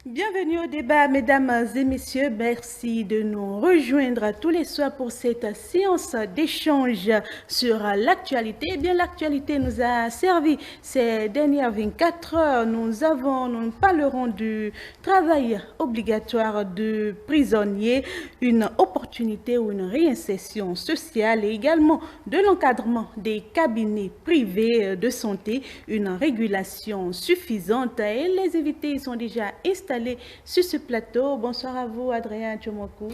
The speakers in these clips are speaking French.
Bienvenue au débat, mesdames et messieurs. Merci de nous rejoindre tous les soirs pour cette séance d'échange sur l'actualité. Eh bien, l'actualité nous a servi ces dernières 24 heures. Nous parlerons du travail obligatoire de prisonniers, une opportunité ou une réinsertion sociale et également de l'encadrement des cabinets privés de santé, une régulation suffisante. Et les invités sont déjà installés sur ce plateau. Bonsoir à vous, Adrien Tchomokou.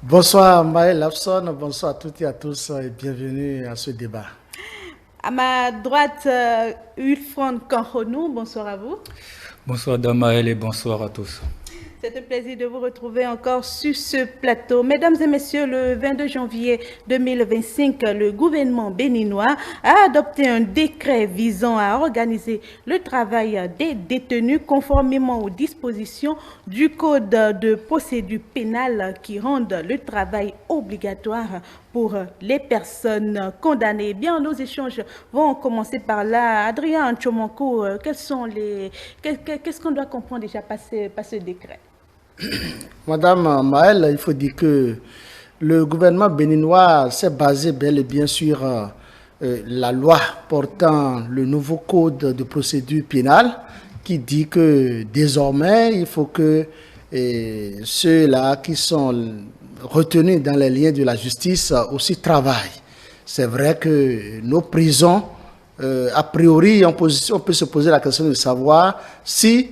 Bonsoir Maël Lapson, bonsoir à toutes et à tous et bienvenue à ce débat. À ma droite, Ulfran Kanhonou, bonsoir à vous. Bonsoir Damaël et bonsoir à tous. C'est un plaisir de vous retrouver encore sur ce plateau. Mesdames et messieurs, le 22 janvier 2025, le gouvernement béninois a adopté un décret visant à organiser le travail des détenus conformément aux dispositions du Code de procédure pénale qui rendent le travail obligatoire pour les personnes condamnées. Eh bien, nos échanges vont commencer par là. Adrien Tchomonko, qu'est-ce qu'on doit comprendre déjà par ce décret? Madame Maël, il faut dire que le gouvernement béninois s'est basé bel et bien sur la loi portant le nouveau code de procédure pénale qui dit que désormais il faut que ceux-là qui sont retenus dans les liens de la justice aussi travaillent. C'est vrai que nos prisons, a priori, on peut se poser la question de savoir si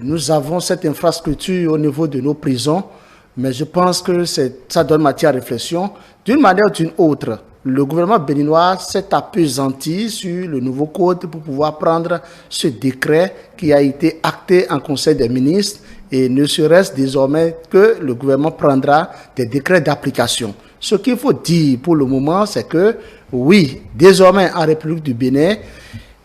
nous avons cette infrastructure au niveau de nos prisons, mais je pense que ça donne matière à réflexion. D'une manière ou d'une autre, le gouvernement béninois s'est appesanti sur le nouveau code pour pouvoir prendre ce décret qui a été acté en Conseil des ministres et ne serait-ce désormais que le gouvernement prendra des décrets d'application. Ce qu'il faut dire pour le moment, c'est que oui, désormais en République du Bénin,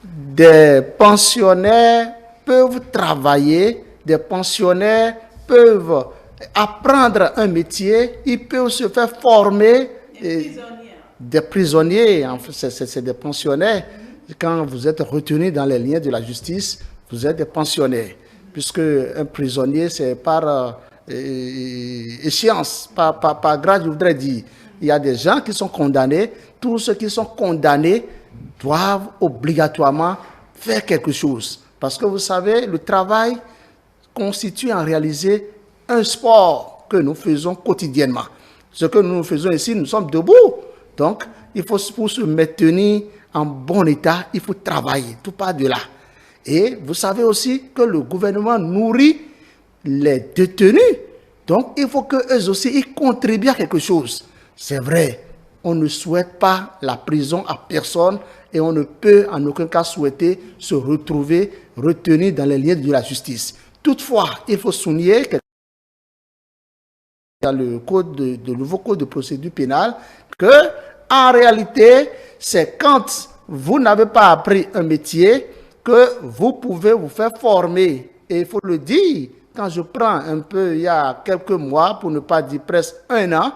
des pensionnaires peuvent travailler, des pensionnaires peuvent apprendre un métier, ils peuvent se faire former. Des prisonniers, en fait, c'est des pensionnaires. Quand vous êtes retenu dans les liens de la justice, vous êtes des pensionnaires. Puisque un prisonnier, c'est par échéance, par grade, je voudrais dire. Il y a des gens qui sont condamnés. Tous ceux qui sont condamnés doivent obligatoirement faire quelque chose. Parce que vous savez, le travail constitue en réalité un sport que nous faisons quotidiennement. Ce que nous faisons ici, nous sommes debout. Donc, il faut, pour se maintenir en bon état, il faut travailler. Tout part de là. Et vous savez aussi que le gouvernement nourrit les détenus. Donc, il faut qu'eux aussi y contribuent à quelque chose. C'est vrai, on ne souhaite pas la prison à personne et on ne peut en aucun cas souhaiter se retrouver retenu dans les liens de la justice. Toutefois, il faut souligner que dans le nouveau code de procédure pénale que, en réalité, c'est quand vous n'avez pas appris un métier que vous pouvez vous faire former. Et il faut le dire, quand je prends un peu, il y a quelques mois, pour ne pas dire presque un an,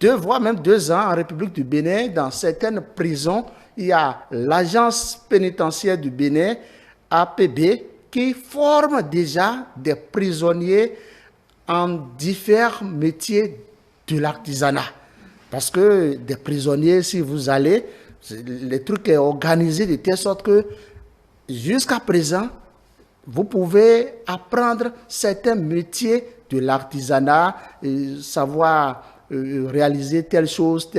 2 voire même 2 ans en République du Bénin, dans certaines prisons, il y a l'agence pénitentiaire du Bénin, APB, qui forme déjà des prisonniers en différents métiers de l'artisanat. Parce que des prisonniers, si vous allez, le truc est organisé de telle sorte que jusqu'à présent, vous pouvez apprendre certains métiers de l'artisanat, savoir réaliser telle chose.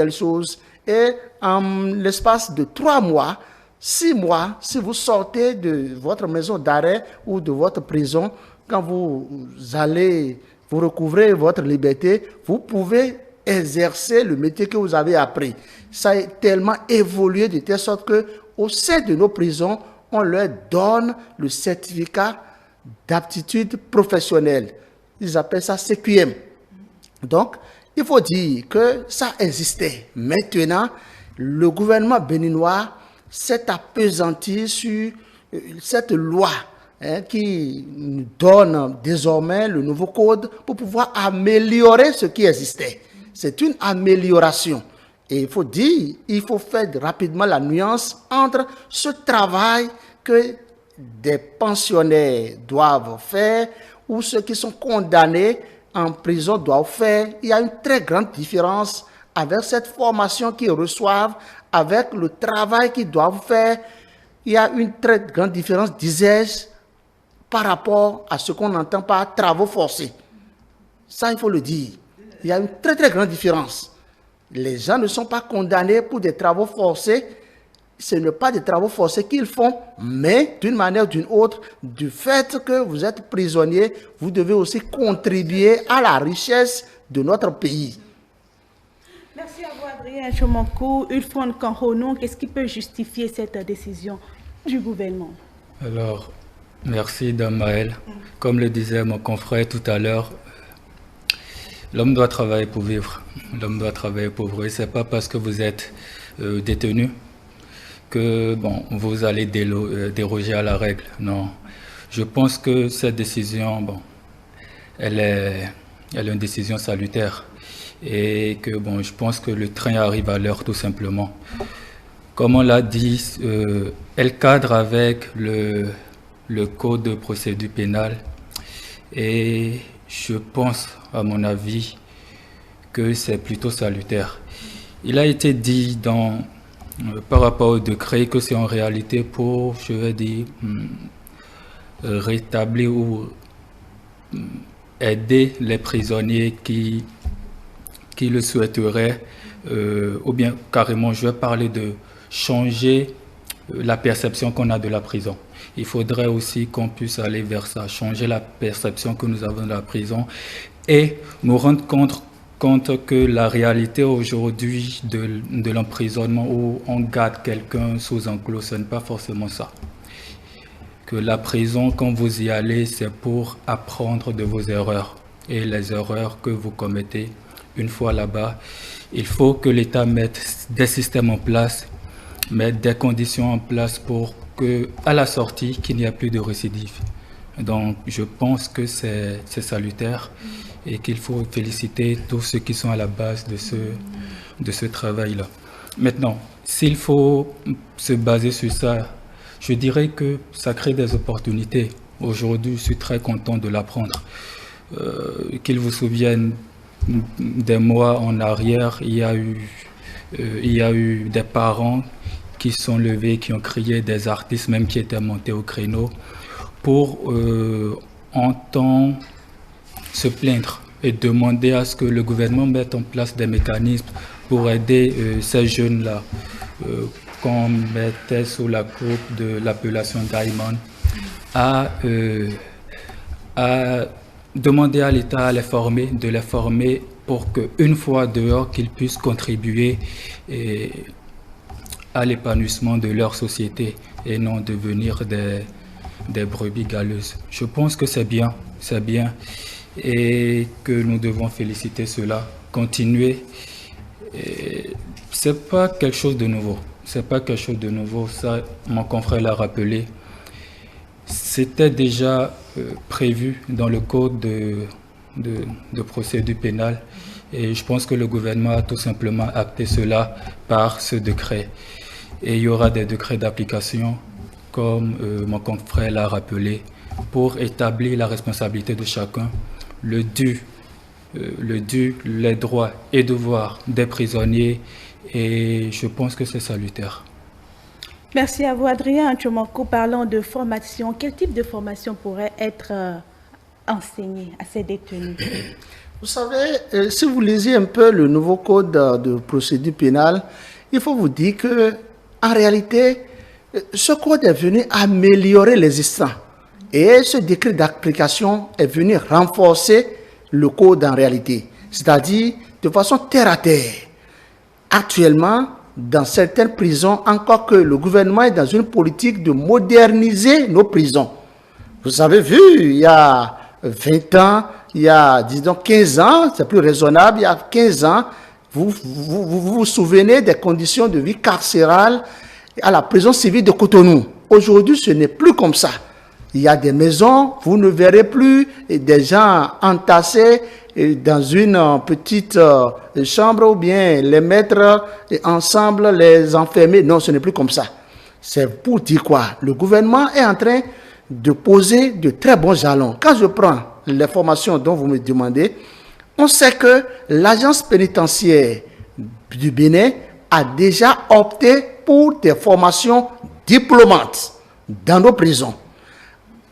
Et en l'espace de 3 mois, 6 mois, si vous sortez de votre maison d'arrêt ou de votre prison, quand vous allez vous recouvrer votre liberté, vous pouvez exercer le métier que vous avez appris. Ça a tellement évolué de telle sorte qu'au sein de nos prisons, on leur donne le certificat d'aptitude professionnelle. Ils appellent ça CQM. Donc, il faut dire que ça existait. Maintenant, le gouvernement béninois s'est appesanti sur cette loi qui nous donne désormais le nouveau code pour pouvoir améliorer ce qui existait. C'est une amélioration. Et il faut dire, il faut faire rapidement la nuance entre ce travail que des pensionnaires doivent faire ou ceux qui sont condamnés en prison doivent faire. Il y a une très grande différence avec cette formation qu'ils reçoivent, avec le travail qu'ils doivent faire. Il y a une très grande différence, disais-je, par rapport à ce qu'on entend par travaux forcés. Ça, il faut le dire. Il y a une très très grande différence. Les gens ne sont pas condamnés pour des travaux forcés. Ce n'est pas des travaux forcés qu'ils font, mais d'une manière ou d'une autre, du fait que vous êtes prisonnier, vous devez aussi contribuer à la richesse de notre pays. Merci à vous, Adrien Tchomankou. Ulfron Kanhonou, qu'est-ce qui peut justifier cette décision du gouvernement? Alors, merci Damaël. Comme le disait mon confrère tout à l'heure, l'homme doit travailler pour vivre. L'homme doit travailler pour vivre. Ce n'est pas parce que vous êtes détenu que vous allez déroger à la règle. Non. Je pense que cette décision, elle est une décision salutaire. Et que je pense que le train arrive à l'heure tout simplement. Comme on l'a dit, elle cadre avec le code de procédure pénale. Et je pense, à mon avis, que c'est plutôt salutaire. Il a été dit par rapport au décret que c'est en réalité pour, je vais dire, rétablir ou aider les prisonniers qui le souhaiteraient, ou bien carrément, je vais parler de changer la perception qu'on a de la prison. Il faudrait aussi qu'on puisse aller vers ça, changer la perception que nous avons de la prison et nous rendre compte que la réalité aujourd'hui de l'emprisonnement où on garde quelqu'un sous enclos, ce n'est pas forcément ça. Que la prison, quand vous y allez, c'est pour apprendre de vos erreurs et les erreurs que vous commettez. Une fois là-bas, il faut que l'État mette des systèmes en place, mette des conditions en place pour qu'à la sortie, qu'il n'y ait plus de récidive. Donc, je pense que c'est salutaire et qu'il faut féliciter tous ceux qui sont à la base de ce travail-là. Maintenant, s'il faut se baser sur ça, je dirais que ça crée des opportunités. Aujourd'hui, je suis très content de l'apprendre. Qu'ils vous souviennent, des mois en arrière, il y a eu des parents qui sont levés, qui ont crié, des artistes même qui étaient montés au créneau pour entendre se plaindre et demander à ce que le gouvernement mette en place des mécanismes pour aider ces jeunes-là qu'on mettait sous la coupe de l'appellation Diamond à demander à l'État de les former pour qu'une fois dehors, qu'ils puissent contribuer à l'épanouissement de leur société et non devenir des brebis galeuses. Je pense que c'est bien et que nous devons féliciter cela, continuer. C'est pas quelque chose de nouveau. C'est pas quelque chose de nouveau. Ça, mon confrère l'a rappelé. C'était déjà prévu dans le code de procédure pénale et je pense que le gouvernement a tout simplement acté cela par ce décret. Et il y aura des décrets d'application, comme mon confrère l'a rappelé, pour établir la responsabilité de chacun, le dû, les droits et devoirs des prisonniers et je pense que c'est salutaire. Merci à vous, Adrien Tchomankou. Parlons de formation. Quel type de formation pourrait être enseignée à ces détenus? Vous savez, si vous lisez un peu le nouveau code de procédure pénale, il faut vous dire que, en réalité, ce code est venu améliorer l'existant. Et ce décret d'application est venu renforcer le code en réalité. C'est-à-dire de façon terre à terre. Actuellement, dans certaines prisons, encore que le gouvernement est dans une politique de moderniser nos prisons. Vous avez vu, il y a 20 ans, il y a, disons, 15 ans, c'est plus raisonnable, il y a 15 ans, vous souvenez des conditions de vie carcérale à la prison civile de Cotonou. Aujourd'hui, ce n'est plus comme ça. Il y a des maisons, vous ne verrez plus des gens entassés dans une petite chambre ou bien les mettre ensemble, les enfermer. Non, ce n'est plus comme ça. C'est pour dire quoi? Le gouvernement est en train de poser de très bons jalons. Quand je prends les formations dont vous me demandez, on sait que l'agence pénitentiaire du Bénin a déjà opté pour des formations diplômantes dans nos prisons,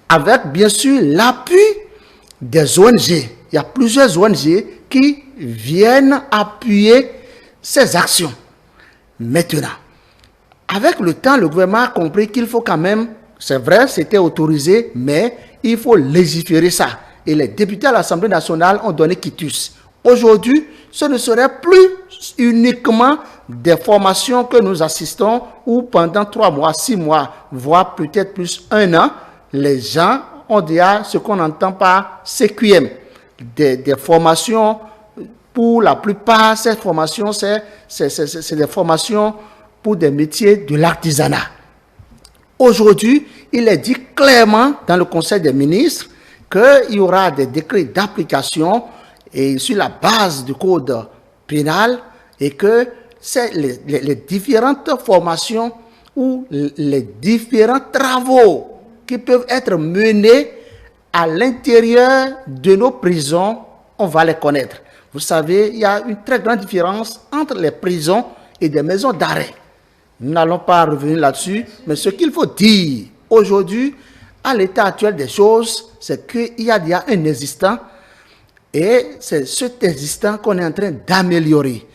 avec bien sûr l'appui des ONG. Il y a plusieurs ONG qui viennent appuyer ces actions. Maintenant, avec le temps, le gouvernement a compris qu'il faut quand même, c'est vrai, c'était autorisé, mais il faut légiférer ça. Et les députés à l'Assemblée nationale ont donné quitus. Aujourd'hui, ce ne serait plus uniquement des formations que nous assistons où pendant 3 mois, 6 mois, voire peut-être plus 1 an, les gens ont déjà ce qu'on entend par CQM. Des formations, pour la plupart, ces formations, c'est des formations pour des métiers de l'artisanat. Aujourd'hui, il est dit clairement dans le Conseil des ministres qu'il y aura des décrets d'application et sur la base du code pénal et que c'est les différentes formations ou les différents travaux qui peuvent être menés à l'intérieur de nos prisons, on va les connaître. Vous savez, il y a une très grande différence entre les prisons et des maisons d'arrêt. Nous n'allons pas revenir là-dessus, mais ce qu'il faut dire aujourd'hui, à l'état actuel des choses, c'est qu'il y a déjà un existant et c'est cet existant qu'on est en train d'améliorer.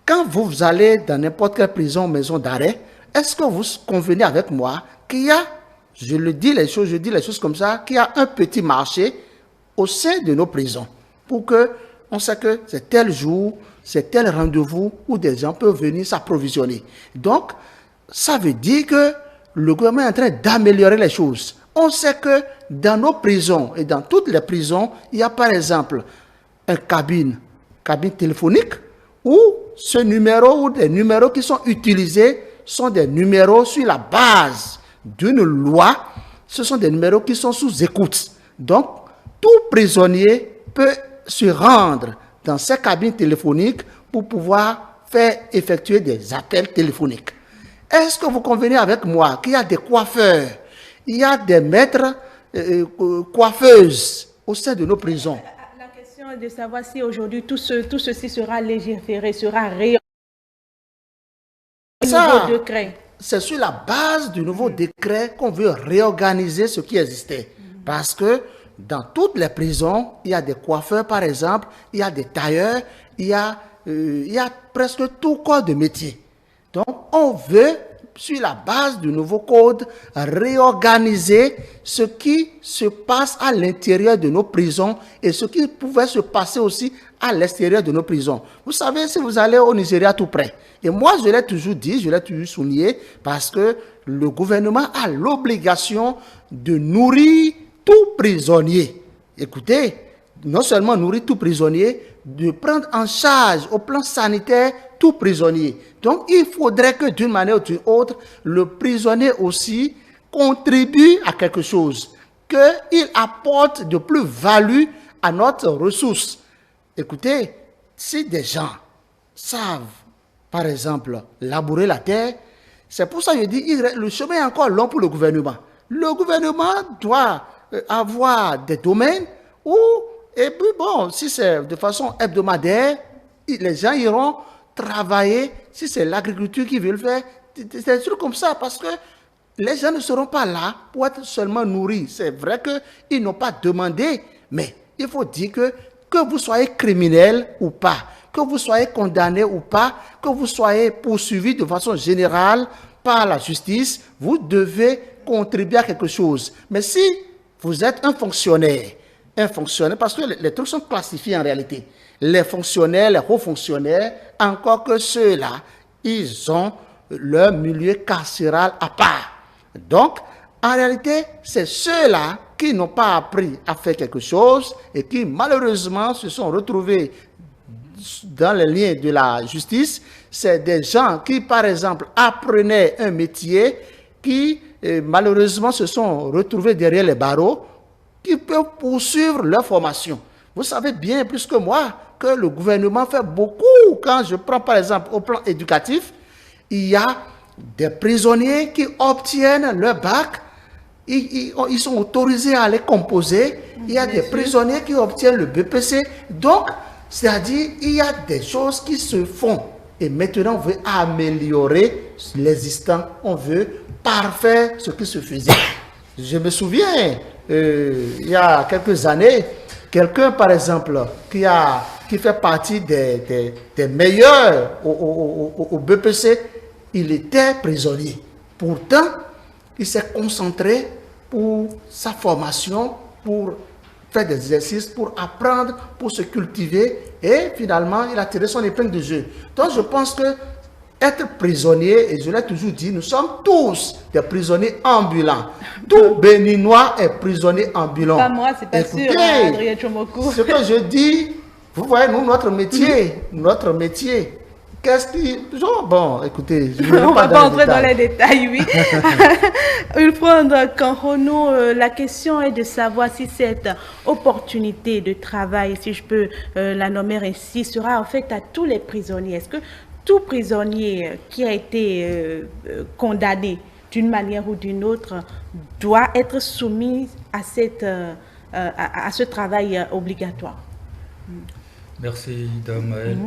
Quand vous allez dans n'importe quelle prison ou maison d'arrêt, est-ce que vous convenez avec moi qu'il y a, je dis les choses comme ça, qu'il y a un petit marché au sein de nos prisons pour que on sait que c'est tel jour, c'est tel rendez-vous où des gens peuvent venir s'approvisionner. Donc, ça veut dire que le gouvernement est en train d'améliorer les choses. On sait que dans nos prisons et dans toutes les prisons, il y a par exemple une cabine téléphonique où ce numéro ou des numéros qui sont utilisés sont des numéros sur la base d'une loi. Ce sont des numéros qui sont sous écoute. Donc, tout prisonnier peut se rendre dans ces cabines téléphoniques pour pouvoir faire effectuer des appels téléphoniques. Est-ce que vous convenez avec moi qu'il y a des coiffeurs, il y a des maîtres coiffeuses au sein de nos prisons? La question est de savoir si aujourd'hui tout ceci sera légiféré, sera réorganisé. Nouveau décret. C'est sur la base du nouveau décret qu'on veut réorganiser ce qui existait. Parce que dans toutes les prisons, il y a des coiffeurs par exemple, il y a des tailleurs, il y a presque tout corps de métier. Donc, on veut, sur la base du nouveau code, réorganiser ce qui se passe à l'intérieur de nos prisons et ce qui pouvait se passer aussi à l'extérieur de nos prisons. Vous savez, si vous allez au Nigeria tout près, et moi je l'ai toujours dit, je l'ai toujours souligné, parce que le gouvernement a l'obligation de nourrir tout prisonnier. Écoutez, non seulement nourrir tout prisonnier, de prendre en charge au plan sanitaire tout prisonnier. Donc, il faudrait que d'une manière ou d'une autre, le prisonnier aussi contribue à quelque chose, qu'il apporte de plus-value à notre ressource. Écoutez, si des gens savent, par exemple, labourer la terre, c'est pour ça que je dis, le chemin est encore long pour le gouvernement. Le gouvernement doit avoir des domaines où, et puis bon, si c'est de façon hebdomadaire, les gens iront travailler. Si c'est l'agriculture qu'ils veulent faire, c'est des trucs comme ça, parce que les gens ne seront pas là pour être seulement nourris. C'est vrai qu'ils n'ont pas demandé, mais il faut dire que vous soyez criminel ou pas, que vous soyez condamné ou pas, que vous soyez poursuivi de façon générale par la justice, vous devez contribuer à quelque chose. Mais si vous êtes un fonctionnaire, parce que les trucs sont classifiés en réalité. Les fonctionnaires, les hauts fonctionnaires, encore que ceux-là, ils ont leur milieu carcéral à part. Donc, en réalité, c'est ceux-là qui n'ont pas appris à faire quelque chose et qui, malheureusement, se sont retrouvés dans les liens de la justice. C'est des gens qui, par exemple, apprenaient un métier, qui, malheureusement, se sont retrouvés derrière les barreaux, qui peuvent poursuivre leur formation. Vous savez bien plus que moi que le gouvernement fait beaucoup. Quand je prends par exemple au plan éducatif, il y a des prisonniers qui obtiennent leur bac ils sont autorisés à les composer. Il y a des prisonniers qui obtiennent le BPC. Donc, c'est-à-dire, il y a des choses qui se font. Et maintenant, on veut améliorer l'existant. On veut parfaire ce qui se faisait. Je me souviens, il y a quelques années, quelqu'un, par exemple, qui fait partie des meilleurs au BPC, il était prisonnier. Pourtant, il s'est concentré pour sa formation, pour faire des exercices, pour apprendre, pour se cultiver, et finalement, il a tiré son épingle de jeu. Donc, je pense que être prisonnier, et je l'ai toujours dit, nous sommes tous des prisonniers ambulants. Tout Béninois est prisonnier ambulant. Pas moi, c'est pas sûr, Adrien Tchomoko. Ce que je dis, vous voyez, nous, notre métier, qu'est-ce qui... Bon, écoutez, je ne vais on pas va pas entrer dans les détails, oui. Ulfondre Kanhono, la question est de savoir si cette opportunité de travail, si je peux la nommer ainsi, sera en fait à tous les prisonniers. Est-ce que tout prisonnier qui a été condamné d'une manière ou d'une autre doit être soumis à ce travail obligatoire? Merci, Dame Maëlle.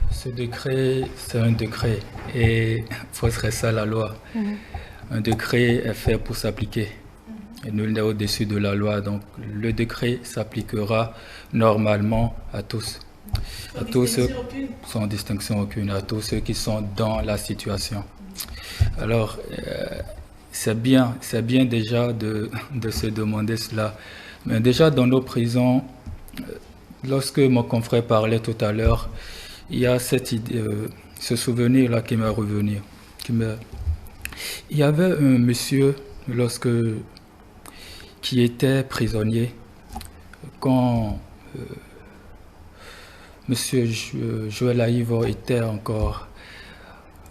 Ce décret, c'est un décret et il faut faire ça la loi. Un décret est fait pour s'appliquer. Et nul n'est au-dessus de la loi. Donc le décret s'appliquera normalement à tous. À tous ceux, sans distinction aucune, à tous ceux qui sont dans la situation. Alors, c'est bien déjà de se demander cela. Mais déjà dans nos prisons, lorsque mon confrère parlait tout à l'heure, il y a cette idée, ce souvenir-là qui m'est revenu. Il y avait un monsieur qui était prisonnier quand monsieur Joël Aïvo était encore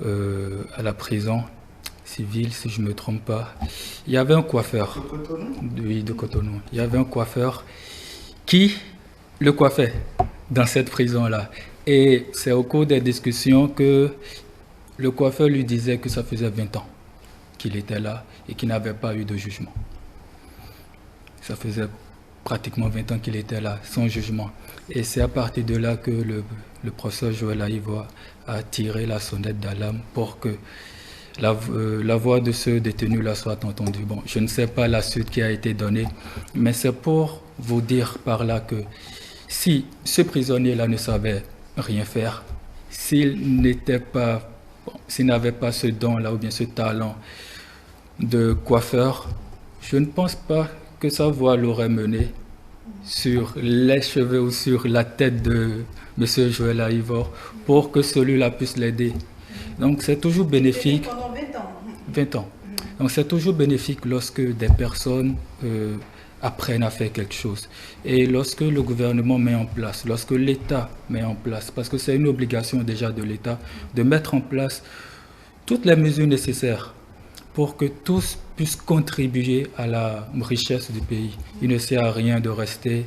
à la prison civile, si je ne me trompe pas. Il y avait un coiffeur de Cotonou. Il y avait un coiffeur qui le coiffait dans cette prison-là. Et c'est au cours des discussions que le coiffeur lui disait que ça faisait 20 ans qu'il était là et qu'il n'avait pas eu de jugement. Ça faisait pratiquement 20 ans qu'il était là, sans jugement. Et c'est à partir de là que le professeur Joël Aïvo a tiré la sonnette d'alarme pour que la voix de ce détenu-là soit entendue. Bon, je ne sais pas la suite qui a été donnée, mais c'est pour vous dire par là que si ce prisonnier-là ne savait rien faire, s'il n'avait pas ce don-là ou bien ce talent de coiffeur, je ne pense pas que sa voix l'aurait mené sur les cheveux ou sur la tête de M. Joël Aïvo pour que celui-là puisse l'aider. Donc c'est toujours bénéfique. Pendant 20 ans. 20 ans. Donc c'est toujours bénéfique lorsque des personnes apprennent à faire quelque chose. Et lorsque le gouvernement met en place, lorsque l'État met en place, parce que c'est une obligation déjà de l'État, de mettre en place toutes les mesures nécessaires pour que tous puissent contribuer à la richesse du pays. Il ne sert à rien de rester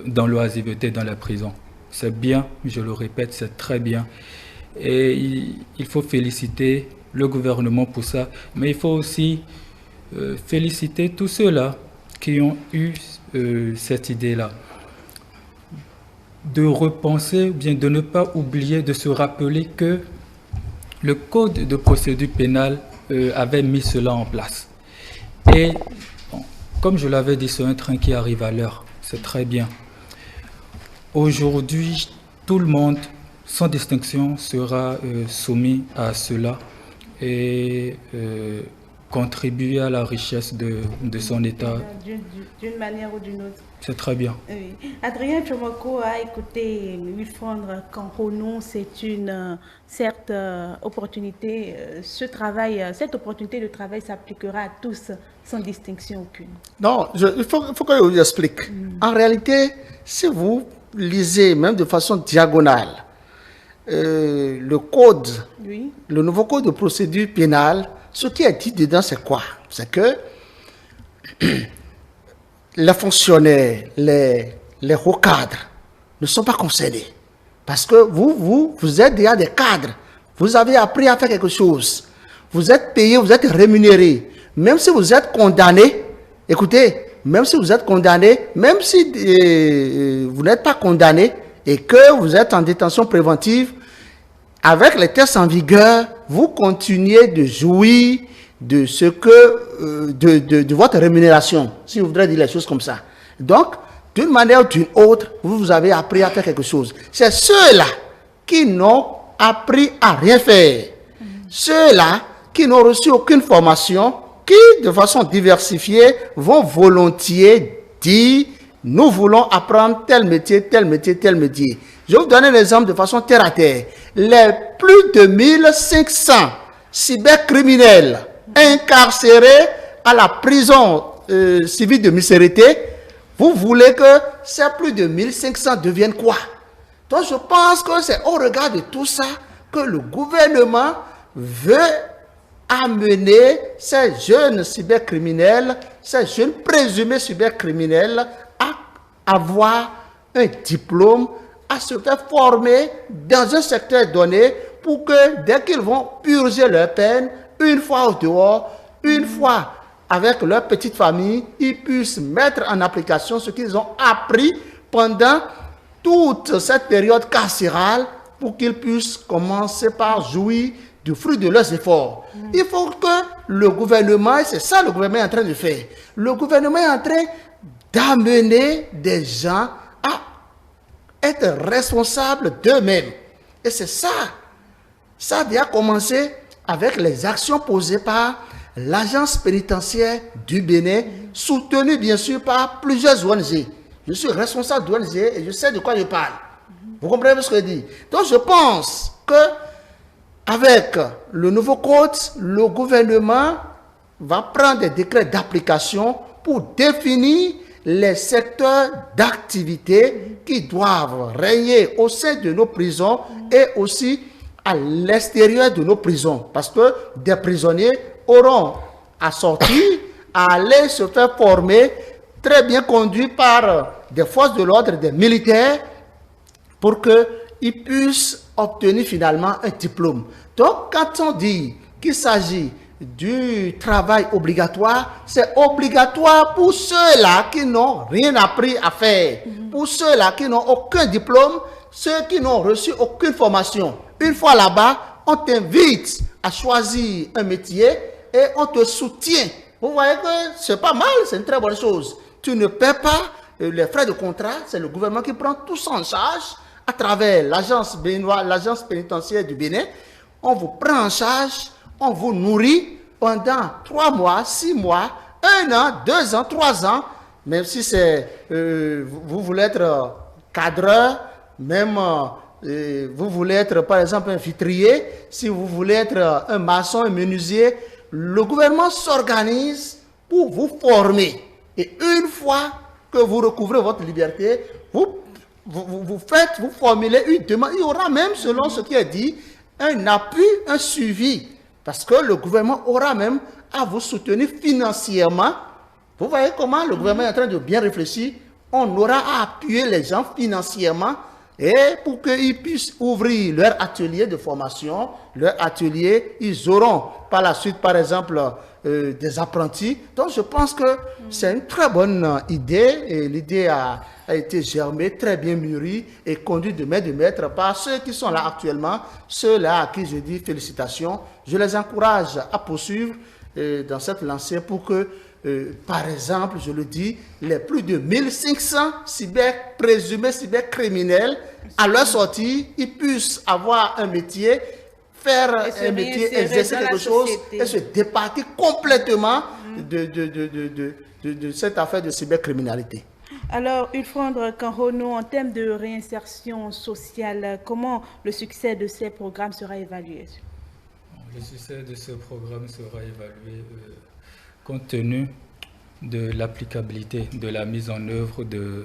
dans l'oisiveté, dans la prison. C'est bien, je le répète, c'est très bien. Et il faut féliciter le gouvernement pour ça, mais il faut aussi féliciter tous ceux-là qui ont eu cette idée-là, de repenser, bien de ne pas oublier, de se rappeler que le Code de procédure pénale avait mis cela en place. Et bon, comme je l'avais dit, c'est un train qui arrive à l'heure, c'est très bien. Aujourd'hui, tout le monde, sans distinction, sera soumis à cela et contribuer à la richesse de son État. D'une manière ou d'une autre. C'est très bien. Oui. Adrien Tchomoko a écouté Ulfondre Kanhono, c'est une certes opportunité. Cette opportunité de travail s'appliquera à tous sans distinction aucune. Non, il faut que je vous explique. En réalité, si vous lisez même de façon diagonale le code, Oui. le nouveau code de procédure pénale, ce qui est dit dedans, c'est quoi? C'est que les fonctionnaires, les hauts cadres ne sont pas concernés. Parce que vous êtes déjà des cadres. Vous avez appris à faire quelque chose. vous êtes payé, vous êtes rémunéré. Même si vous êtes condamné, écoutez, même si vous êtes condamné, même si vous n'êtes pas condamné et que vous êtes en détention préventive, avec les tests en vigueur, vous continuez de jouir de ce que de votre rémunération, si vous voudrez dire les choses comme ça. Donc, d'une manière ou d'une autre, vous avez appris à faire quelque chose. C'est ceux-là qui n'ont appris à rien faire. Ceux-là qui n'ont reçu aucune formation, qui, de façon diversifiée, vont volontiers dire « Nous voulons apprendre tel métier, tel métier, tel métier ». Je vais vous donner un exemple de façon terre à terre. Les plus de 1500 cybercriminels incarcérés à la prison civile de Misérité, vous voulez que ces plus de 1500 deviennent quoi? Donc je pense que c'est au regard de tout ça que le gouvernement veut amener ces jeunes cybercriminels, ces jeunes présumés cybercriminels à avoir un diplôme, à se faire former dans un secteur donné pour que dès qu'ils vont purger leur peine, une fois au dehors, une fois avec leur petite famille, ils puissent mettre en application ce qu'ils ont appris pendant toute cette période carcérale pour qu'ils puissent commencer par jouir du fruit de leurs efforts. Il faut que le gouvernement, et c'est ça le gouvernement est en train de faire, le gouvernement est en train d'amener des gens à être responsables d'eux-mêmes. Et c'est ça. Ça vient commencer avec les actions posées par l'agence pénitentiaire du Bénin, soutenue bien sûr par plusieurs ONG. Je suis responsable d'ONG et je sais de quoi je parle. Vous comprenez ce que je dis? Donc je pense que avec le nouveau code, le gouvernement va prendre des décrets d'application pour définir les secteurs d'activité qui doivent régner au sein de nos prisons et aussi à l'extérieur de nos prisons. Parce que des prisonniers auront à sortir, à aller se faire former, très bien conduits par des forces de l'ordre, des militaires, pour qu'ils puissent obtenir finalement un diplôme. Donc, quand on dit qu'il s'agit du travail obligatoire, c'est obligatoire pour ceux-là qui n'ont rien appris à faire, pour ceux-là qui n'ont aucun diplôme, ceux qui n'ont reçu aucune formation. Une fois là-bas, on t'invite à choisir un métier et on te soutient. Vous voyez que c'est pas mal, c'est une très bonne chose. Tu ne paies pas les frais de contrat, c'est le gouvernement qui prend tout ça en charge à travers l'agence pénitentiaire du Bénin. On vous prend en charge, on vous nourrit pendant 3 mois, 6 mois, 1 an, 2 ans, 3 ans, même si c'est vous voulez être cadreur, même vous voulez être par exemple un vitrier, si vous voulez être un maçon, un menuisier, le gouvernement s'organise pour vous former. Et une fois que vous recouvrez votre liberté, vous formulez une demande. Il y aura même, selon ce qui est dit, un appui, un suivi. Parce que le gouvernement aura même à vous soutenir financièrement. Vous voyez comment le gouvernement est en train de bien réfléchir. On aura à appuyer les gens financièrement et pour qu'ils puissent ouvrir leur atelier de formation, leur atelier, ils auront par la suite, par exemple, des apprentis. Donc, je pense que c'est une très bonne idée et l'idée a été germée, très bien mûrie et conduite de main de maître par ceux qui sont là actuellement, ceux-là à qui je dis félicitations. Je les encourage à poursuivre dans cette lancée pour que, par exemple, je le dis, les plus de 1500 présumés cybercriminels, à leur sortie, ils puissent avoir un métier, faire un métier, exercer quelque chose et se départir complètement de cette affaire de cybercriminalité. Alors, Ulfondre Kanhono, en termes de réinsertion sociale, comment le succès de ces programmes sera évalué? Le succès de ce programme sera évalué compte tenu de l'applicabilité, de la mise en œuvre du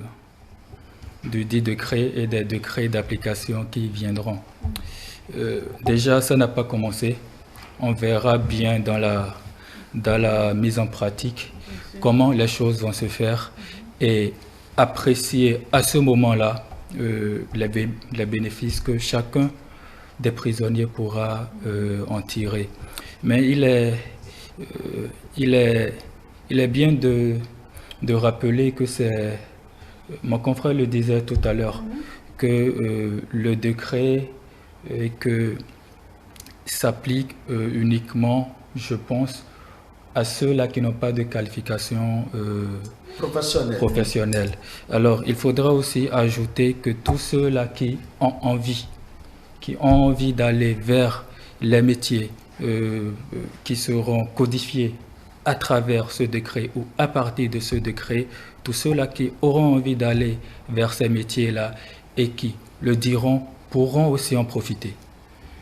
dit décret et des décrets d'application qui viendront. Déjà, ça n'a pas commencé. On verra bien dans la mise en pratique comment les choses vont se faire et apprécier à ce moment-là les bénéfices que chacun des prisonniers pourra en tirer. Mais il est bien de rappeler que c'est, mon confrère le disait tout à l'heure, que le décret que s'applique uniquement, je pense, à ceux-là qui n'ont pas de qualification professionnelle. Alors, il faudra aussi ajouter que tous ceux-là qui ont envie d'aller vers les métiers qui seront codifiés à travers ce décret ou à partir de ce décret, tous ceux-là qui auront envie d'aller vers ces métiers-là et qui le diront pourront aussi en profiter.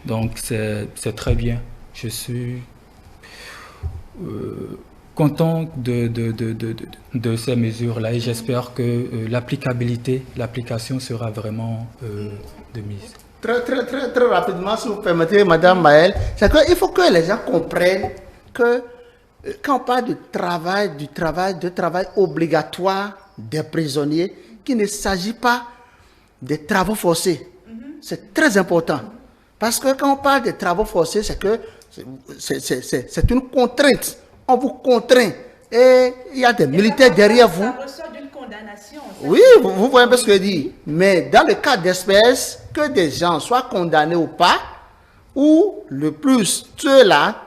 Donc c'est très bien. Je suis content de ces mesures-là et j'espère que l'application sera vraiment de mise. Très rapidement, si vous permettez, Madame Maëlle, c'est qu'il faut que les gens comprennent que quand on parle du travail obligatoire des prisonniers, qu'il ne s'agit pas des travaux forcés. C'est très important. Parce que quand on parle des travaux forcés, c'est que c'est une contrainte. On vous contraint. Et il y a des militaires derrière vous. Ça ressort d'une condamnation. Oui, vous voyez un peu ce que je dis. Mais dans le cas d'espèce, que des gens soient condamnés ou pas, ou le plus,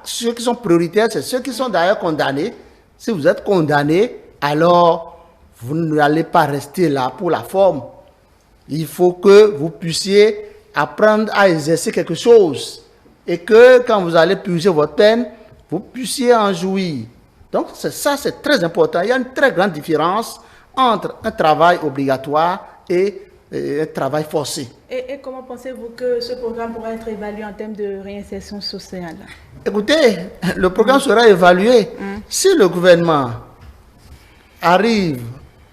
ceux qui sont prioritaires, c'est ceux qui sont d'ailleurs condamnés. Si vous êtes condamné, alors vous n'allez pas rester là pour la forme. Il faut que vous puissiez apprendre à exercer quelque chose. Et que quand vous allez purger votre peine, vous puissiez en jouir. Donc ça, c'est très important. Il y a une très grande différence entre un travail obligatoire et un travail forcé. Et comment pensez-vous que ce programme pourra être évalué en termes de réinsertion sociale? Écoutez, le programme sera évalué si le gouvernement arrive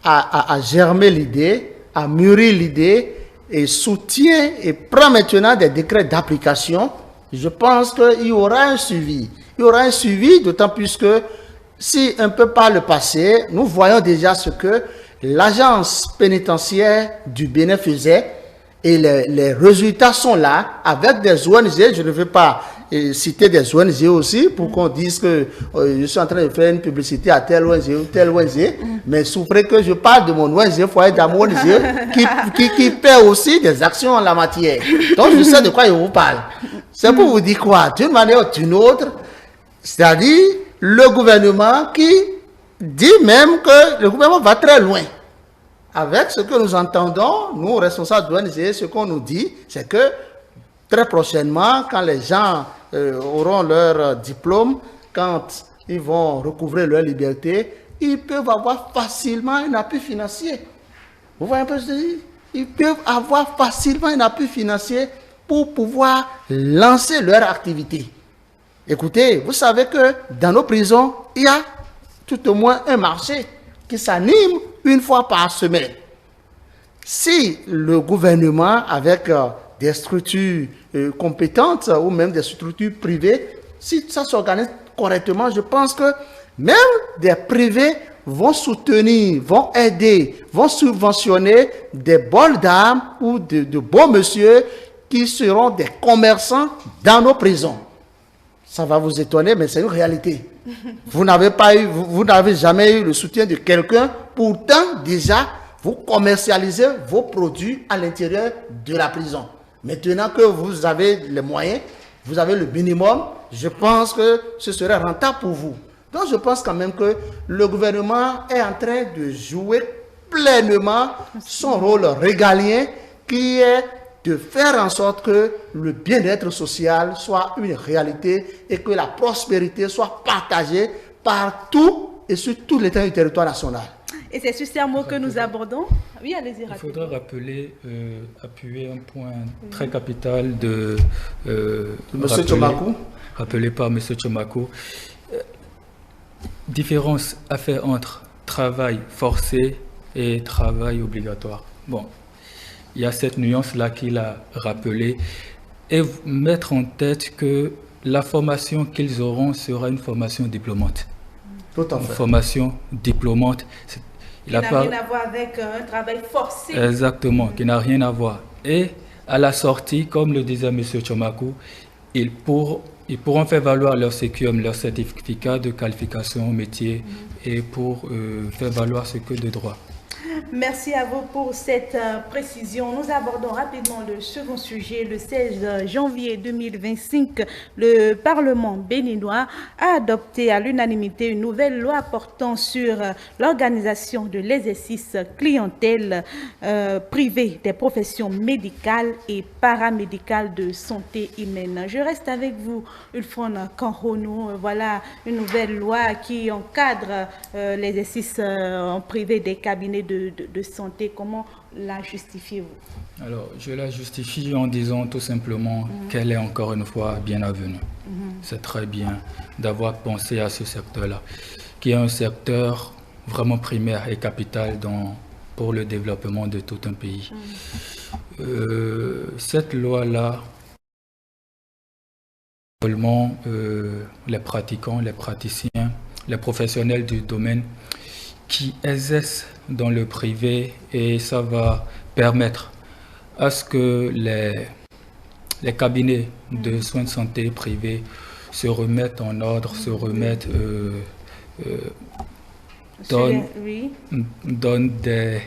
à germer l'idée, à mûrir l'idée et soutient et prend maintenant des décrets d'application. Je pense qu'il y aura un suivi. Il y aura un suivi, d'autant plus que si un peu par le passé, nous voyons déjà ce que l'agence pénitentiaire du Bénin faisait et les résultats sont là avec des ONG. Je ne veux pas citer des ONG aussi pour qu'on dise que je suis en train de faire une publicité à telle ONG ou telle ONG, mais sous près que je parle de mon ONG, Foyer d'amour ONG, qui paie aussi des actions en la matière. Donc je sais de quoi je vous parle. C'est pour vous dire quoi? D'une manière ou d'une autre, c'est-à-dire le gouvernement qui dit même que le gouvernement va très loin. Avec ce que nous entendons, nous responsables de l'ONG, ce qu'on nous dit, c'est que très prochainement, quand les gens auront leur diplôme, quand ils vont recouvrer leur liberté, ils peuvent avoir facilement un appui financier. Vous voyez un peu ce que je dis? Ils peuvent avoir facilement un appui financier pour pouvoir lancer leur activité. Écoutez, vous savez que dans nos prisons, il y a tout au moins un marché qui s'anime une fois par semaine. Si le gouvernement, avec des structures compétentes ou même des structures privées, si ça s'organise correctement, je pense que même des privés vont soutenir, vont aider, vont subventionner des bols d'âme ou de beaux messieurs qui seront des commerçants dans nos prisons. Ça va vous étonner, mais c'est une réalité. Vous n'avez jamais eu le soutien de quelqu'un. Pourtant, déjà, vous commercialisez vos produits à l'intérieur de la prison. Maintenant que vous avez les moyens, vous avez le minimum, je pense que ce serait rentable pour vous. Donc, je pense quand même que le gouvernement est en train de jouer pleinement son rôle régalien qui est de faire en sorte que le bien-être social soit une réalité et que la prospérité soit partagée partout et sur tout l'étendue du territoire national. Et c'est sur ces mots que nous abordons. Oui, allez-y. Il faudra rappeler, appuyer un point très capital de M. Tchomakou. Rappelé par M. Tchomakou. Différence à faire entre travail forcé et travail obligatoire. Bon. Il y a cette nuance-là qu'il a rappelée et mettre en tête que la formation qu'ils auront sera une formation diplômante. Tout à fait. Une formation diplômante. Qui n'a rien à voir avec un travail forcé. Exactement, qui n'a rien à voir. Et à la sortie, comme le disait M. Tchomakou, ils ils pourront faire valoir leur CQM, leur certificat de qualification au métier et pour faire valoir ce que de droit. Merci à vous pour cette précision. Nous abordons rapidement le second sujet. Le 16 janvier 2025, le Parlement béninois a adopté à l'unanimité une nouvelle loi portant sur l'organisation de l'exercice clientèle privée des professions médicales et paramédicales de santé humaine. Je reste avec vous, Ulfon Kanhonou. Voilà une nouvelle loi qui encadre l'exercice en privé des cabinets de santé. Comment la justifiez-vous? Alors, je la justifie en disant tout simplement qu'elle est encore une fois bien avenue. C'est très bien d'avoir pensé à ce secteur-là, qui est un secteur vraiment primaire et capital pour le développement de tout un pays. Cette loi-là, seulement les pratiquants, les praticiens, les professionnels du domaine qui exercent dans le privé, et ça va permettre à ce que les cabinets de soins de santé privés se remettent en ordre, se remettent, donnent des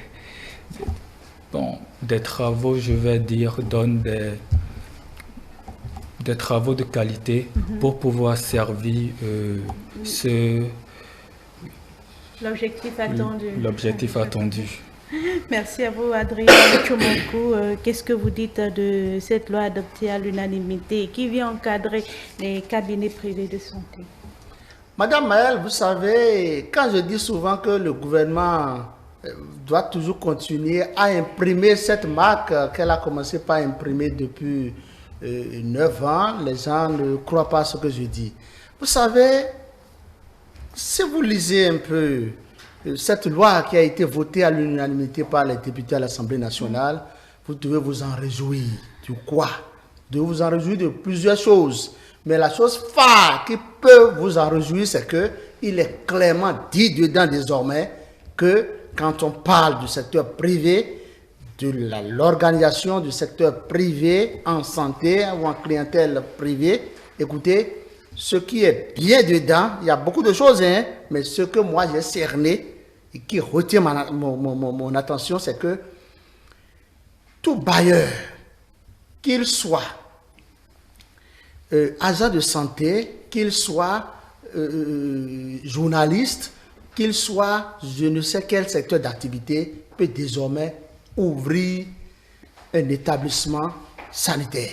travaux, je vais dire, donnent des travaux de qualité pour pouvoir servir l'objectif attendu. Merci à vous, Adrien Tchomonkou. Qu'est-ce que vous dites de cette loi adoptée à l'unanimité qui vient encadrer les cabinets privés de santé? Madame Maëlle, vous savez, quand je dis souvent que le gouvernement doit toujours continuer à imprimer cette marque qu'elle a commencé par imprimer depuis 9 ans, les gens ne croient pas à ce que je dis. Vous savez, si vous lisez un peu cette loi qui a été votée à l'unanimité par les députés à l'Assemblée nationale, vous devez vous en réjouir. De quoi? Vous devez vous en réjouir de plusieurs choses. Mais la chose phare qui peut vous en réjouir, c'est qu'il est clairement dit dedans désormais que quand on parle du secteur privé, de l'organisation du secteur privé en santé ou en clientèle privée, écoutez, ce qui est bien dedans, il y a beaucoup de choses, hein, mais ce que moi j'ai cerné et qui retient mon attention, c'est que tout bailleur, qu'il soit agent de santé, qu'il soit journaliste, qu'il soit je ne sais quel secteur d'activité, peut désormais ouvrir un établissement sanitaire.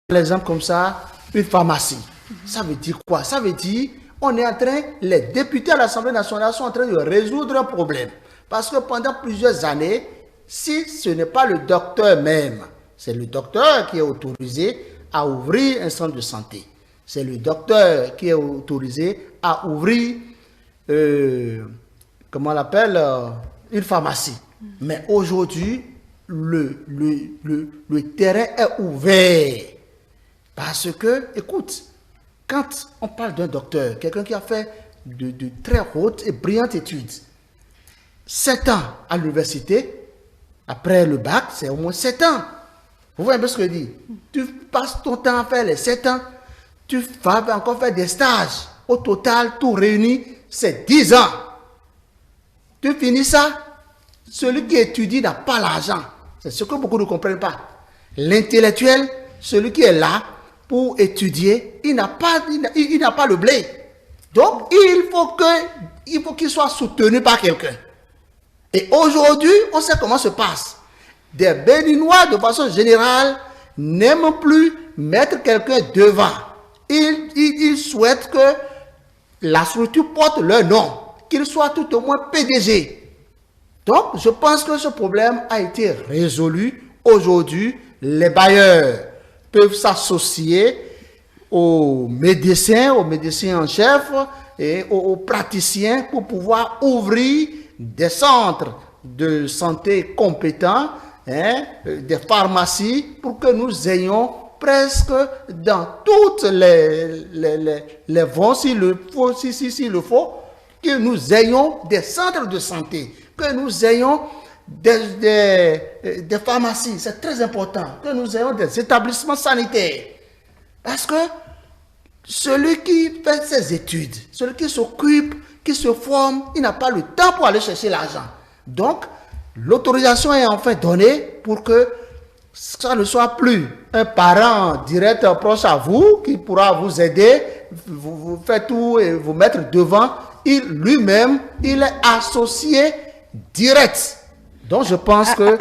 Par exemple comme ça, une pharmacie. Ça veut dire quoi? Ça veut dire on est en train, les députés à l'Assemblée nationale sont en train de résoudre un problème. Parce que pendant plusieurs années, si ce n'est pas le docteur même, c'est le docteur qui est autorisé à ouvrir un centre de santé. C'est le docteur qui est autorisé à ouvrir, comment on l'appelle, une pharmacie. Mais aujourd'hui, le terrain est ouvert. Parce que, écoute, quand on parle d'un docteur, quelqu'un qui a fait de très hautes et brillantes études, 7 ans à l'université, après le bac, c'est au moins 7 ans. Vous voyez un peu ce que je dis? Tu passes ton temps à faire les 7 ans, tu vas encore faire des stages. Au total, tout réuni, c'est 10 ans. Tu finis ça, celui qui étudie n'a pas l'argent. C'est ce que beaucoup ne comprennent pas. L'intellectuel, celui qui est là pour étudier, il n'a pas le blé. Donc, il faut qu'il soit soutenu par quelqu'un. Et aujourd'hui, on sait comment se passe. Des Béninois, de façon générale, n'aiment plus mettre quelqu'un devant. Ils souhaitent que la structure porte leur nom, qu'il soit tout au moins PDG. Donc, je pense que ce problème a été résolu. Aujourd'hui, les bailleurs peuvent s'associer aux médecins en chef et aux praticiens pour pouvoir ouvrir des centres de santé compétents, des pharmacies, pour que nous ayons presque dans toutes les vents, s'il le faut, que nous ayons des centres de santé, que nous ayons des pharmacies, c'est très important, que nous ayons des établissements sanitaires. Parce que celui qui fait ses études, celui qui s'occupe, qui se forme, il n'a pas le temps pour aller chercher l'argent. Donc, l'autorisation est enfin donnée pour que ça ne soit plus un parent direct proche à vous qui pourra vous aider, vous faire tout et vous mettre devant. Il lui-même, il est associé direct. Donc, je pense que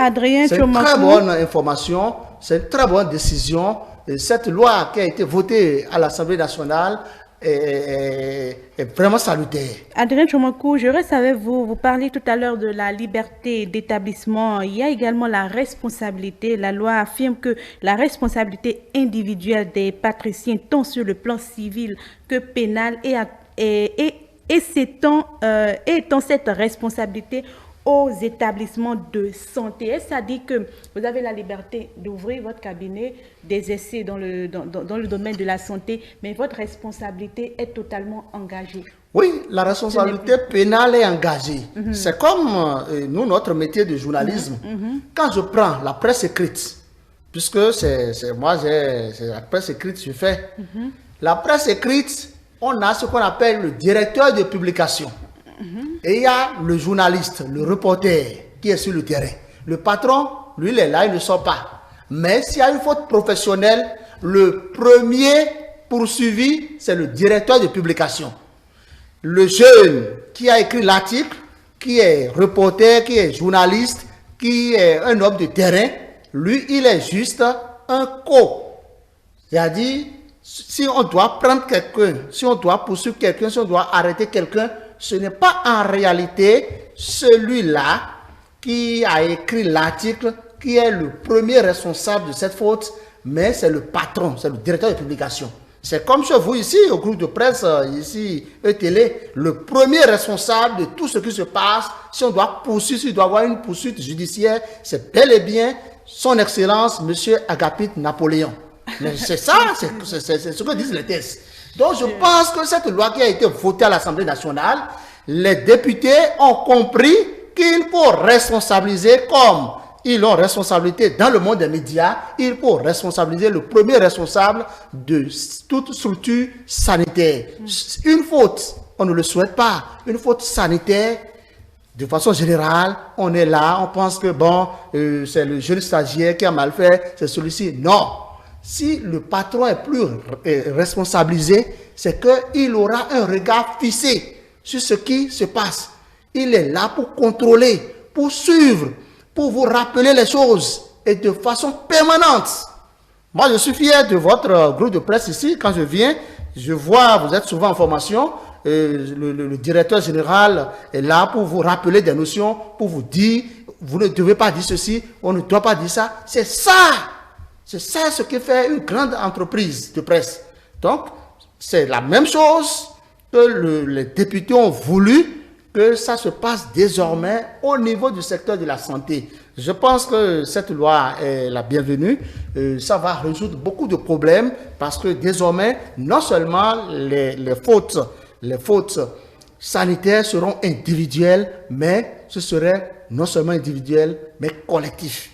c'est une très bonne information, c'est une très bonne décision. Et cette loi qui a été votée à l'Assemblée nationale est vraiment salutaire. Adrien Chomokou, je reste avec vous. Vous parlez tout à l'heure de la liberté d'établissement. Il y a également la responsabilité. La loi affirme que la responsabilité individuelle des patriciens, tant sur le plan civil que pénal, étend cette responsabilité aux établissements de santé. Ça dit que vous avez la liberté d'ouvrir votre cabinet, d'exercer dans le domaine de la santé, mais votre responsabilité est totalement engagée. Oui, la responsabilité pénale est engagée. C'est comme nous, notre métier de journalisme. Quand je prends la presse écrite, puisque c'est la presse écrite que je fais, la presse écrite, on a ce qu'on appelle le directeur de publication. Et il y a le journaliste, le reporter qui est sur le terrain. Le patron, lui, il est là, il ne sort pas. Mais s'il y a une faute professionnelle, le premier poursuivi, c'est le directeur de publication. Le jeune qui a écrit l'article, qui est reporter, qui est journaliste, qui est un homme de terrain, lui, il est juste un co. C'est-à-dire, si on doit prendre quelqu'un, si on doit poursuivre quelqu'un, si on doit arrêter quelqu'un, ce n'est pas en réalité celui-là qui a écrit l'article qui est le premier responsable de cette faute, mais c'est le patron, c'est le directeur de publication. C'est comme chez vous ici, au groupe de presse, ici, ETélé, le premier responsable de tout ce qui se passe, si on doit poursuivre, s'il doit avoir une poursuite judiciaire, c'est bel et bien son Excellence, M. Agapit Napoléon. C'est ça, c'est ce que disent les textes. Donc je pense que cette loi qui a été votée à l'Assemblée nationale, les députés ont compris qu'il faut responsabiliser comme ils ont responsabilité dans le monde des médias, il faut responsabiliser le premier responsable de toute structure sanitaire. Une faute, on ne le souhaite pas, une faute sanitaire, de façon générale, on est là, on pense que bon, c'est le jeune stagiaire qui a mal fait, c'est celui-ci. Non. Si le patron est plus responsabilisé, c'est qu'il aura un regard fixé sur ce qui se passe. Il est là pour contrôler, pour suivre, pour vous rappeler les choses et de façon permanente. Moi, je suis fier de votre groupe de presse ici. Quand je viens, je vois, vous êtes souvent en formation. Le directeur général est là pour vous rappeler des notions, pour vous dire, vous ne devez pas dire ceci, on ne doit pas dire ça. C'est ça. C'est ça ce qui fait une grande entreprise de presse. Donc, c'est la même chose que les députés ont voulu que ça se passe désormais au niveau du secteur de la santé. Je pense que cette loi est la bienvenue. Ça va résoudre beaucoup de problèmes parce que désormais, non seulement les fautes sanitaires seront individuelles, mais ce serait non seulement individuel, mais collectif.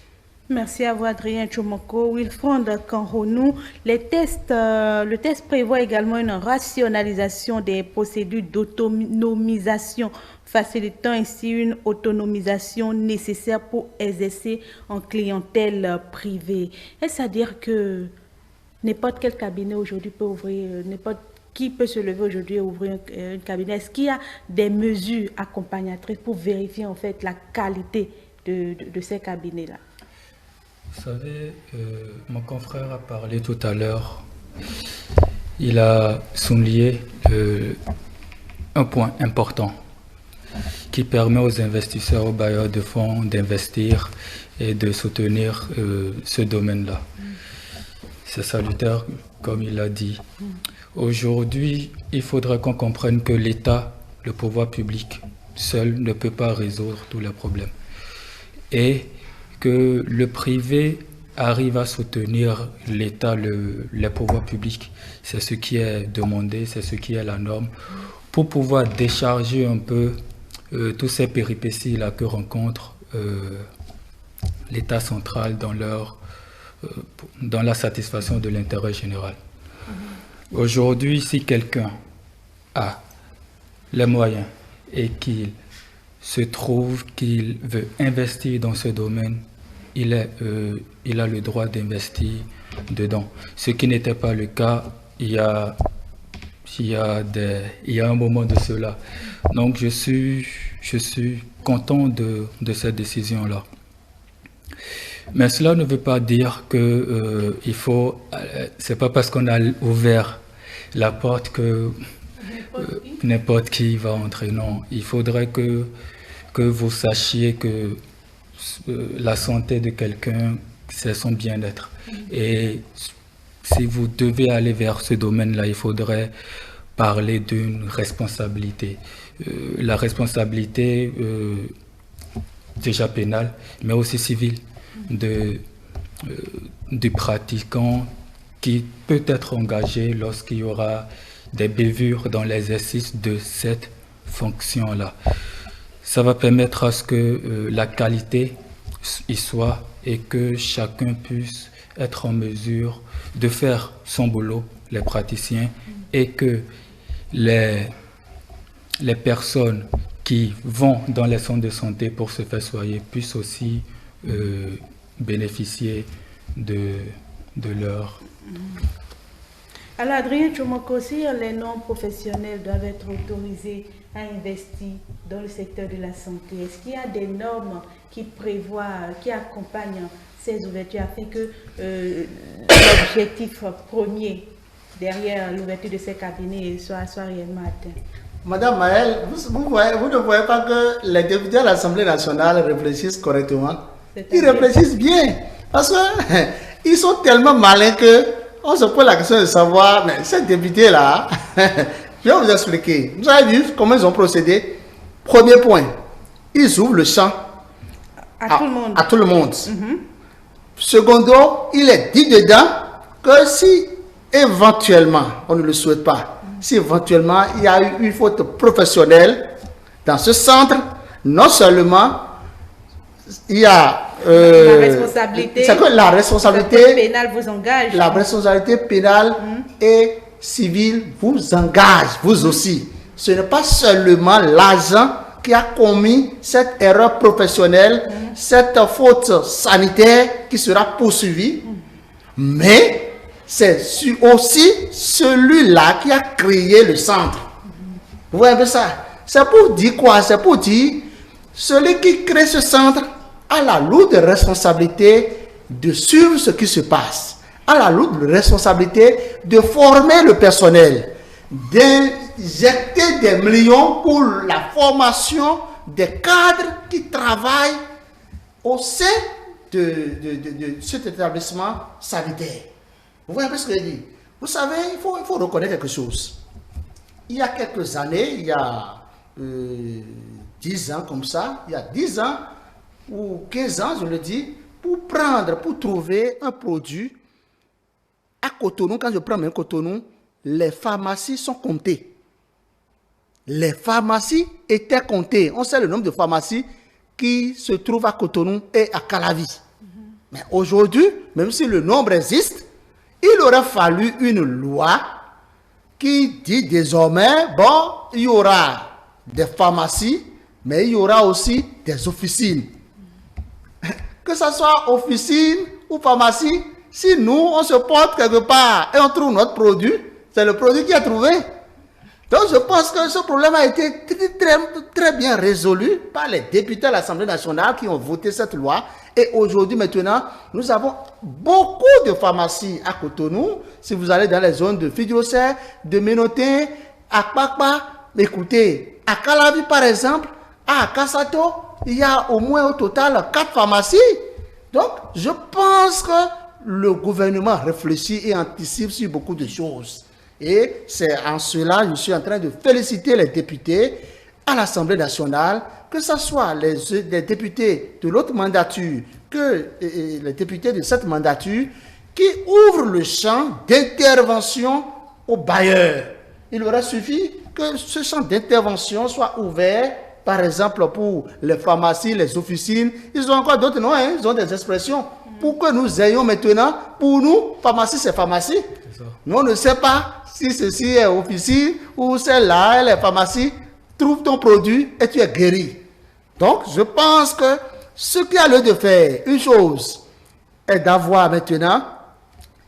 Merci à vous, Adrien Chomoko. Wilfond Kanhonou, le test prévoit également une rationalisation des procédures d'autonomisation, facilitant ainsi une autonomisation nécessaire pour exercer en clientèle privée. Est-ce à dire que n'importe quel cabinet aujourd'hui peut ouvrir, n'importe qui peut se lever aujourd'hui et ouvrir un cabinet? Est-ce qu'il y a des mesures accompagnatrices pour vérifier en fait la qualité de ces cabinets-là? Vous savez, mon confrère a parlé tout à l'heure, il a souligné un point important qui permet aux investisseurs, aux bailleurs de fonds d'investir et de soutenir ce domaine-là. C'est salutaire, comme il l'a dit. Aujourd'hui, il faudrait qu'on comprenne que l'État, le pouvoir public, seul ne peut pas résoudre tous les problèmes. Et que le privé arrive à soutenir l'État, les pouvoirs publics. C'est ce qui est demandé, c'est ce qui est la norme, pour pouvoir décharger un peu tous ces péripéties-là que rencontre l'État central dans la satisfaction de l'intérêt général. Aujourd'hui, si quelqu'un a les moyens et qu'il se trouve qu'il veut investir dans ce domaine, il a le droit d'investir dedans. Ce qui n'était pas le cas il y a un moment de cela. Donc je suis content de cette décision-là. Mais cela ne veut pas dire que c'est pas parce qu'on a ouvert la porte que n'importe qui va entrer. Non, il faudrait que vous sachiez que la santé de quelqu'un, c'est son bien-être. Et si vous devez aller vers ce domaine-là, il faudrait parler d'une responsabilité. La responsabilité déjà pénale, mais aussi civile du pratiquant qui peut être engagé lorsqu'il y aura des bévures dans l'exercice de cette fonction-là. Ça va permettre à ce que la qualité y soit et que chacun puisse être en mesure de faire son boulot, les praticiens, et que les personnes qui vont dans les centres de santé pour se faire soigner puissent aussi bénéficier de leur... Alors, Adrien Tchomokosi, les non-professionnels doivent être autorisés à investir dans le secteur de la santé. Est-ce qu'il y a des normes qui prévoient, qui accompagnent ces ouvertures afin que l'objectif premier derrière l'ouverture de ces cabinets soit réellement atteint? Madame Maëlle, vous ne voyez pas que les députés à l'Assemblée nationale réfléchissent correctement? Ils réfléchissent bien, parce qu'ils sont tellement malins que on se pose la question de savoir, mais ces députés-là, je vais vous expliquer. Vous avez vu comment ils ont procédé? Premier point, ils ouvrent le champ à tout le monde. Secondo, il est dit dedans que si éventuellement, on ne le souhaite pas, si éventuellement il y a eu une faute professionnelle dans ce centre, non seulement il y a la responsabilité, c'est que la responsabilité pénale vous engage. La responsabilité pénale et civile vous engage, vous aussi. Ce n'est pas seulement l'agent qui a commis cette erreur professionnelle, cette faute sanitaire qui sera poursuivie, mais c'est aussi celui-là qui a créé le centre. Vous voyez un peu ça? C'est pour dire quoi? C'est pour dire celui qui crée ce centre a la lourde responsabilité de suivre ce qui se passe, a la lourde responsabilité de former le personnel, d'injecter des millions pour la formation des cadres qui travaillent au sein de cet établissement sanitaire. Vous voyez un peu ce que je dis? Vous savez, il faut reconnaître quelque chose. Il y a quelques années, il y a 10 ans comme ça, il y a 10 ans, ou 15 ans, je le dis, pour trouver un produit à Cotonou. Quand je prends même Cotonou, les pharmacies sont comptées. Les pharmacies étaient comptées. On sait le nombre de pharmacies qui se trouvent à Cotonou et à Calavi. Mais aujourd'hui, même si le nombre existe, il aurait fallu une loi qui dit désormais, bon, il y aura des pharmacies, mais il y aura aussi des officines. Que ce soit officine ou pharmacie, si nous, on se porte quelque part et on trouve notre produit, c'est le produit qui est trouvé. Donc, je pense que ce problème a été très bien résolu par les députés à l'Assemblée nationale qui ont voté cette loi. Et aujourd'hui, maintenant, nous avons beaucoup de pharmacies à Cotonou. Si vous allez dans les zones de Fidjosé, de Ménoté, à Kpakpa, écoutez, à Calavi par exemple, à Kassato, il y a au moins au total 4 pharmacies. Donc, je pense que le gouvernement réfléchit et anticipe sur beaucoup de choses. Et c'est en cela que je suis en train de féliciter les députés à l'Assemblée nationale, que ce soit les députés de l'autre mandature que les députés de cette mandature, qui ouvrent le champ d'intervention aux bailleurs. Il aurait suffi que ce champ d'intervention soit ouvert, par exemple pour les pharmacies, les officines. Ils ont encore d'autres noms, hein? Ils ont des expressions. Pour que nous ayons maintenant, pour nous, pharmacie c'est pharmacie. Nous on ne sait pas si ceci est officine ou celle-là, elle est pharmacie, trouve ton produit et tu es guéri. Donc, je pense que ce qu'il y a lieu de faire, une chose, est d'avoir maintenant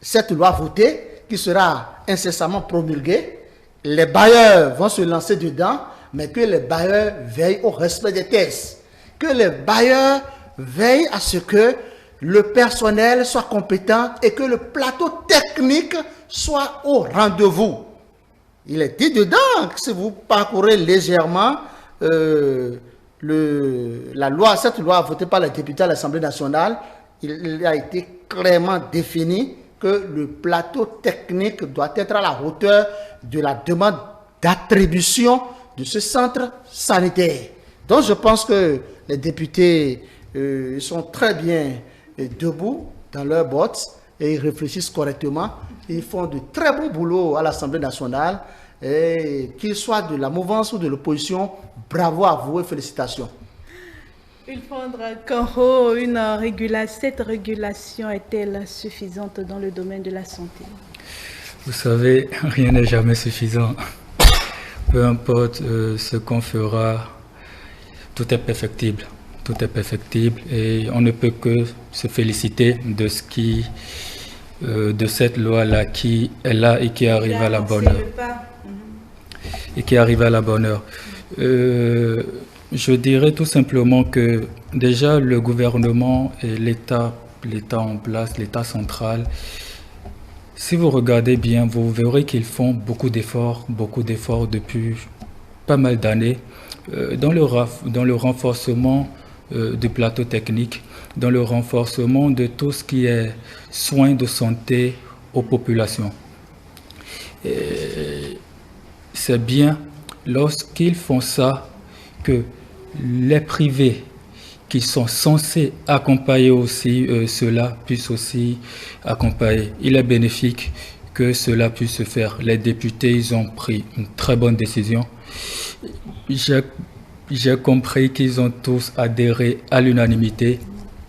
cette loi votée qui sera incessamment promulguée. Les bailleurs vont se lancer dedans, mais que les bailleurs veillent au respect des tests. Que les bailleurs veillent à ce que le personnel soit compétent et que le plateau technique soit au rendez-vous. Il est dit dedans que si vous parcourez légèrement la loi, cette loi votée par les députés à l'Assemblée nationale, il a été clairement défini que le plateau technique doit être à la hauteur de la demande d'attribution de ce centre sanitaire. Donc je pense que les députés sont très bien debout dans leurs bottes et ils réfléchissent correctement. Ils font de très beaux boulot à l'Assemblée nationale et qu'ils soient de la mouvance ou de l'opposition, bravo à vous et félicitations. Il faudra cette régulation est-elle suffisante dans le domaine de la santé? Vous savez, rien n'est jamais suffisant. Peu importe ce qu'on fera, tout est perfectible. Tout est perfectible et on ne peut que se féliciter de ce qui, de cette loi-là qui est là et qui arrive à la bonne heure. Et qui arrive à la bonne heure. Je dirais tout simplement que déjà le gouvernement et l'État en place, l'État central, si vous regardez bien, vous verrez qu'ils font beaucoup d'efforts depuis pas mal d'années dans le renforcement du plateau technique, dans le renforcement de tout ce qui est soins de santé aux populations. C'est bien lorsqu'ils font ça que les privés qui sont censés accompagner aussi cela puissent aussi accompagner. Il est bénéfique que cela puisse se faire. Les députés, ils ont pris une très bonne décision. J'ai compris qu'ils ont tous adhéré à l'unanimité.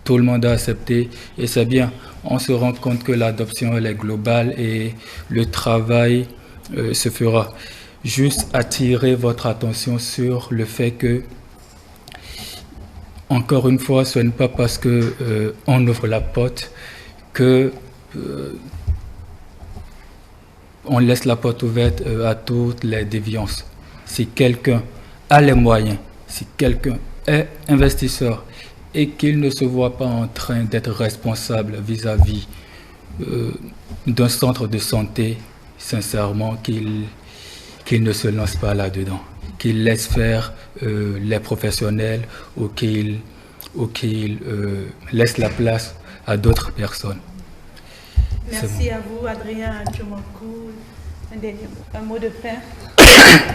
Tout le monde a accepté et c'est bien. On se rend compte que l'adoption elle est globale et le travail se fera. Juste attirer votre attention sur le fait que, encore une fois, ce n'est pas parce que on ouvre la porte que on laisse la porte ouverte à toutes les déviances. Si quelqu'un a les moyens, si quelqu'un est investisseur et qu'il ne se voit pas en train d'être responsable vis-à-vis d'un centre de santé, sincèrement, qu'il ne se lance pas là-dedans, qu'il laisse faire les professionnels ou qu'il laisse la place à d'autres personnes. Merci à vous, Adrien Tchomokou. Un mot de fin.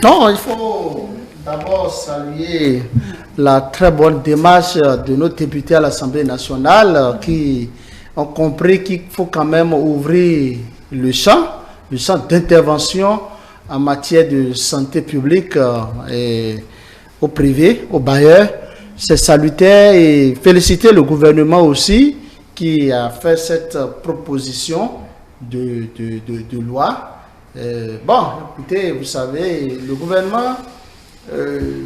Non, il faut d'abord saluer la très bonne démarche de nos députés à l'Assemblée nationale qui ont compris qu'il faut quand même ouvrir le champ d'intervention en matière de santé publique et au privé, aux bailleurs. C'est salutaire et féliciter le gouvernement aussi qui a fait cette proposition de loi. Bon, écoutez, vous savez, le gouvernement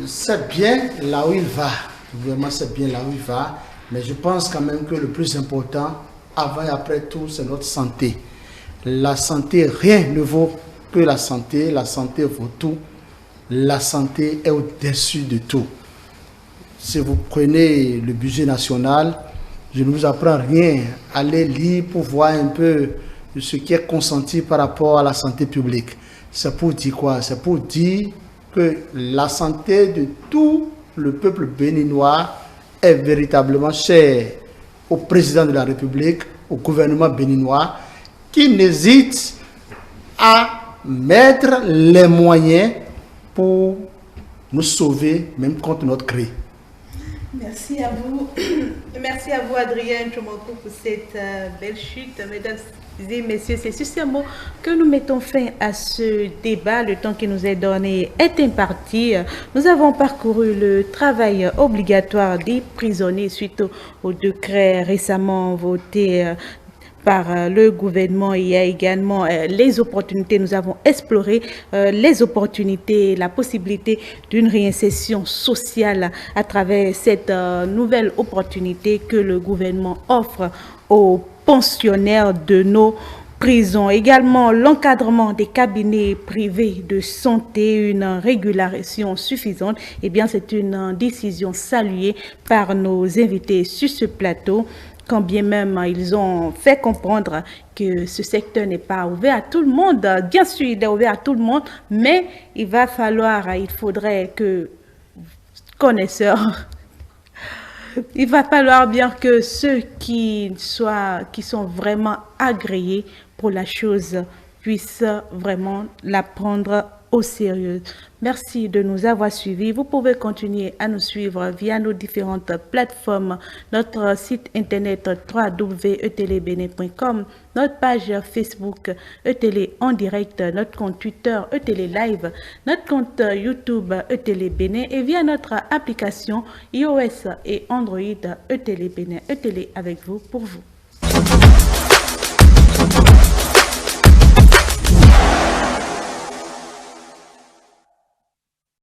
sait bien là où il va. Le gouvernement sait bien là où il va, mais je pense quand même que le plus important, avant et après tout, c'est notre santé. La santé, rien ne vaut que la santé vaut tout. La santé est au-dessus de tout. Si vous prenez le budget national, je ne vous apprends rien. Allez lire pour voir un peu ce qui est consenti par rapport à la santé publique. C'est pour dire quoi? C'est pour dire que la santé de tout le peuple béninois est véritablement chère au président de la République, au gouvernement béninois, qui n'hésite à mettre les moyens pour nous sauver, même contre notre gré. Merci à vous. Merci à vous, Adrien Tchomokou, pour cette belle chute. Mesdames et messieurs, c'est sur ces mots que nous mettons fin à ce débat. Le temps qui nous est donné est imparti. Nous avons parcouru le travail obligatoire des prisonniers suite au décret récemment voté par le gouvernement. Il y a également les opportunités. Nous avons exploré les opportunités, la possibilité d'une réinsertion sociale à travers cette nouvelle opportunité que le gouvernement offre aux pensionnaires de nos prisons. Également, l'encadrement des cabinets privés de santé, une régularisation suffisante. Eh bien, c'est une décision saluée par nos invités sur ce plateau, quand bien même ils ont fait comprendre que ce secteur n'est pas ouvert à tout le monde. Bien sûr, il est ouvert à tout le monde, mais il faudrait que connaisseurs, il va falloir bien que ceux qui sont vraiment agréés pour la chose puissent vraiment la prendre au sérieux. Merci de nous avoir suivis. Vous pouvez continuer à nous suivre via nos différentes plateformes, notre site internet www.etelebene.com, notre page Facebook Etele en direct, notre compte Twitter Etele Live, notre compte YouTube Etele Bene et via notre application iOS et Android Etele Bene. Etele avec vous, pour vous.